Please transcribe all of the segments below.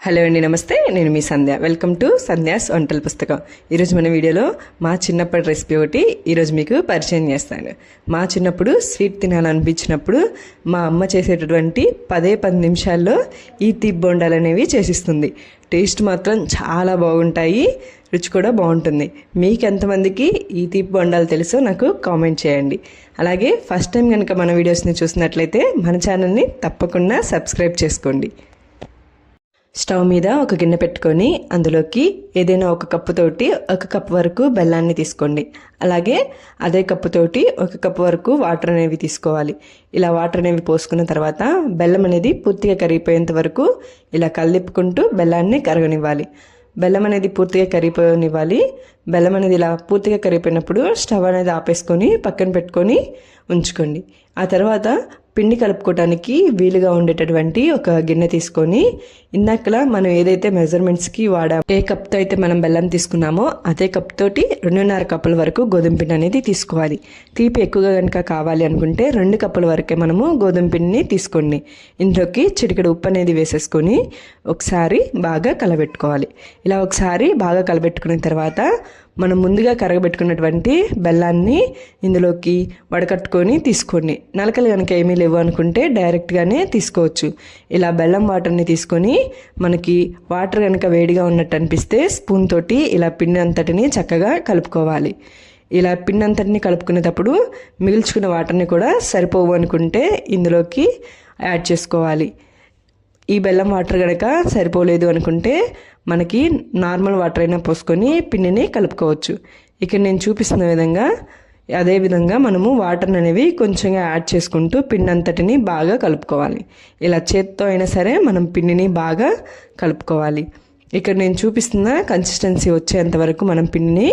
Hello అండి, నమస్తే. నేను మీ సంధ్య. వెల్కమ్ టు సంధ్యాస్ వంటల పుస్తకం. ఈరోజు మన వీడియోలో మా చిన్నప్పటి రెసిపీ ఒకటి ఈరోజు మీకు పరిచయం చేస్తాను. మా చిన్నప్పుడు స్వీట్ తినాలనిపించినప్పుడు మా అమ్మ చేసేటటువంటి 10 నిమిషాల్లో ఈ తీపి బొండాలు అనేవి చేసిస్తుంది. టేస్ట్ మాత్రం చాలా బాగుంటాయి, రుచి కూడా బాగుంటుంది. మీకు ఎంతమందికి ఈ తీపి బొండాలు తెలుసో నాకు కామెంట్ చేయండి. అలాగే ఫస్ట్ టైం కనుక మన వీడియోస్ని చూసినట్లయితే మన ఛానల్ని తప్పకుండా సబ్స్క్రైబ్ చేసుకోండి. స్టవ్ మీద ఒక గిన్నె పెట్టుకొని అందులోకి ఏదైనా ఒక కప్పుతోటి 1 కప్ వరకు బెల్లాన్ని తీసుకోండి. అలాగే అదే కప్పుతోటి 1 కప్ వరకు వాటర్ అనేవి తీసుకోవాలి. ఇలా వాటర్ అనేవి పోసుకున్న తర్వాత బెల్లం అనేది పూర్తిగా కరిగిపోయేంత వరకు ఇలా కలిపుకుంటూ బెల్లాన్ని కరగనివ్వాలి. బెల్లం అనేది పూర్తిగా కరిగిపోనివ్వాలి. బెల్లం అనేది ఇలా పూర్తిగా కరిగిపోయినప్పుడు స్టవ్ అనేది ఆపేసుకొని పక్కన పెట్టుకొని ఉంచుకోండి. ఆ తర్వాత పిండి కలుపుకోవడానికి వీలుగా ఉండేటటువంటి ఒక గిన్నె తీసుకొని ఇందాకలా మనం ఏదైతే మెజర్మెంట్స్కి ఏ కప్తో అయితే మనం బెల్లం తీసుకున్నామో అదే కప్ తోటి 2.5 కప్పుల వరకు గోధుమ పిండి అనేది తీసుకోవాలి. తీపి ఎక్కువగా కనుక కావాలి అనుకుంటే 2 కప్పుల వరకే మనము గోధుమ పిండిని తీసుకోండి. ఇందులోకి చిటికెడు ఉప్పు అనేది వేసేసుకొని ఒకసారి బాగా కలబెట్టుకోవాలి. ఇలా ఒకసారి బాగా కలబెట్టుకున్న తర్వాత మనం ముందుగా కరగబెట్టుకున్నటువంటి బెల్లాన్ని ఇందులోకి వడకట్టుకొని తీసుకోండి. నలకలు కనుక ఏమీ లేవు అనుకుంటే డైరెక్ట్గానే తీసుకోవచ్చు. ఇలా బెల్లం వాటర్ని తీసుకొని మనకి వాటర్ కనుక వేడిగా ఉన్నట్టు అనిపిస్తే స్పూన్ తోటి ఇలా పిండి అంతటిని చక్కగా కలుపుకోవాలి. ఇలా పిండి అంతటిని కలుపుకునేటప్పుడు మిగిల్చుకున్న వాటర్ని కూడా సరిపోవు అనుకుంటే ఇందులోకి యాడ్ చేసుకోవాలి. ఈ బెల్లం వాటర్ కనుక సరిపోలేదు అనుకుంటే మనకి నార్మల్ వాటర్ అయినా పోసుకొని పిండిని కలుపుకోవచ్చు. ఇక్కడ నేను చూపిస్తున్న విధంగా అదే విధంగా మనము వాటర్ అనేవి కొంచెంగా యాడ్ చేసుకుంటూ పిండి అంతటిని బాగా కలుపుకోవాలి. ఇలా చేత్తో అయినా సరే మనం పిండిని బాగా కలుపుకోవాలి. ఇక్కడ నేను చూపిస్తున్న కన్సిస్టెన్సీ వచ్చేంత వరకు మనం పిండిని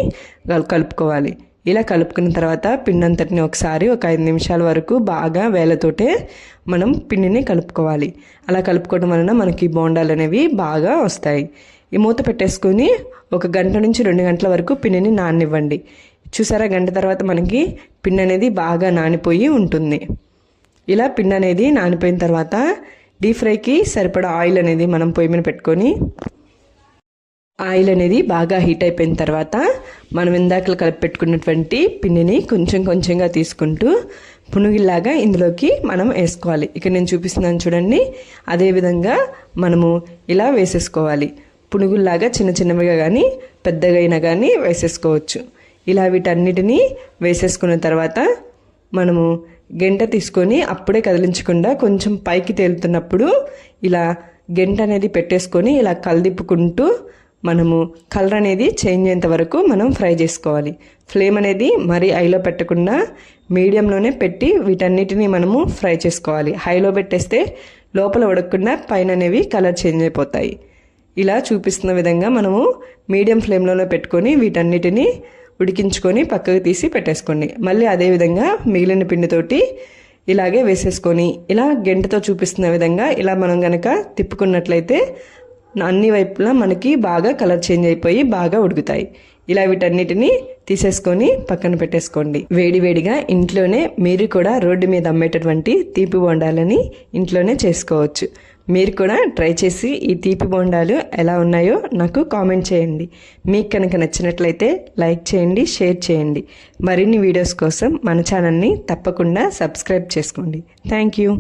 కలుపుకోవాలి. ఇలా కలుపుకున్న తర్వాత పిండి అంతటిని ఒకసారి ఒక 5 నిమిషాల వరకు బాగా వేళ్ళతోటే మనం పిండిని కలుపుకోవాలి. అలా కలుపుకోవడం వలన మనకి బోండాలు అనేవి బాగా వస్తాయి. ఈ మూత పెట్టేసుకొని 1 గంట నుంచి 2 గంటల వరకు పిండిని నాననివ్వండి. చూసారా, గంట తర్వాత మనకి పిండి అనేది బాగా నానిపోయి ఉంటుంది. ఇలా పిండి అనేది నానిపోయిన తర్వాత డీప్ ఫ్రైకి సరిపడా ఆయిల్ అనేది మనం పొయ్యి మీద పెట్టుకొని ఆయిల్ అనేది బాగా హీట్ అయిపోయిన తర్వాత మనం ఇందాక కలిపి పెట్టుకున్నటువంటి పిండిని కొంచెం కొంచెంగా తీసుకుంటూ పునుగులాగా ఇందులోకి మనం వేసుకోవాలి. ఇక్కడ నేను చూపిస్తున్నాను చూడండి, అదేవిధంగా మనము ఇలా వేసేసుకోవాలి. పునుగుల్లాగా చిన్న చిన్నవిగా కానీ పెద్దగా అయినా కానీ వేసేసుకోవచ్చు. ఇలా వీటన్నిటినీ వేసేసుకున్న తర్వాత మనము గెంట తీసుకొని అప్పుడే కదిలించకుండా కొంచెం పైకి తేలుతున్నప్పుడు ఇలా గెంట అనేది పెట్టేసుకొని ఇలా కలదిప్పుకుంటూ మనము కలర్ అనేది చేంజ్ అయ్యేంత వరకు మనం ఫ్రై చేసుకోవాలి. ఫ్లేమ్ అనేది మరీ హైలో పెట్టకుండా మీడియంలోనే పెట్టి వీటన్నిటిని మనము ఫ్రై చేసుకోవాలి. హైలో పెట్టేస్తే లోపల ఉడకకుండా పైన అనేవి కలర్ చేంజ్ అయిపోతాయి. ఇలా చూపిస్తున్న విధంగా మనము మీడియం ఫ్లేమ్లోనే పెట్టుకొని వీటన్నిటిని ఉడికించుకొని పక్కకు తీసి పెట్టేసుకోండి. మళ్ళీ అదేవిధంగా మిగిలిన పిండితోటి ఇలాగే వేసేసుకొని ఇలా గెంటతో చూపిస్తున్న విధంగా ఇలా మనం కనుక తిప్పుకున్నట్లయితే అన్ని వైపులా మనకి బాగా కలర్ చేంజ్ అయిపోయి బాగా ఉడుకుతాయి. ఇలా వీటన్నిటిని తీసేసుకొని పక్కన పెట్టేసుకోండి. వేడివేడిగా ఇంట్లోనే మీరు కూడా రోడ్డు మీద అమ్మేటటువంటి తీపి బొండాలని ఇంట్లోనే చేసుకోవచ్చు. మీరు కూడా ట్రై చేసి ఈ తీపి బొండాలు ఎలా ఉన్నాయో నాకు కామెంట్ చేయండి. మీకు కనుక నచ్చినట్లయితే లైక్ చేయండి, షేర్ చేయండి. మరిన్ని వీడియోస్ కోసం మన ఛానల్ని తప్పకుండా సబ్స్క్రైబ్ చేసుకోండి. Thank you.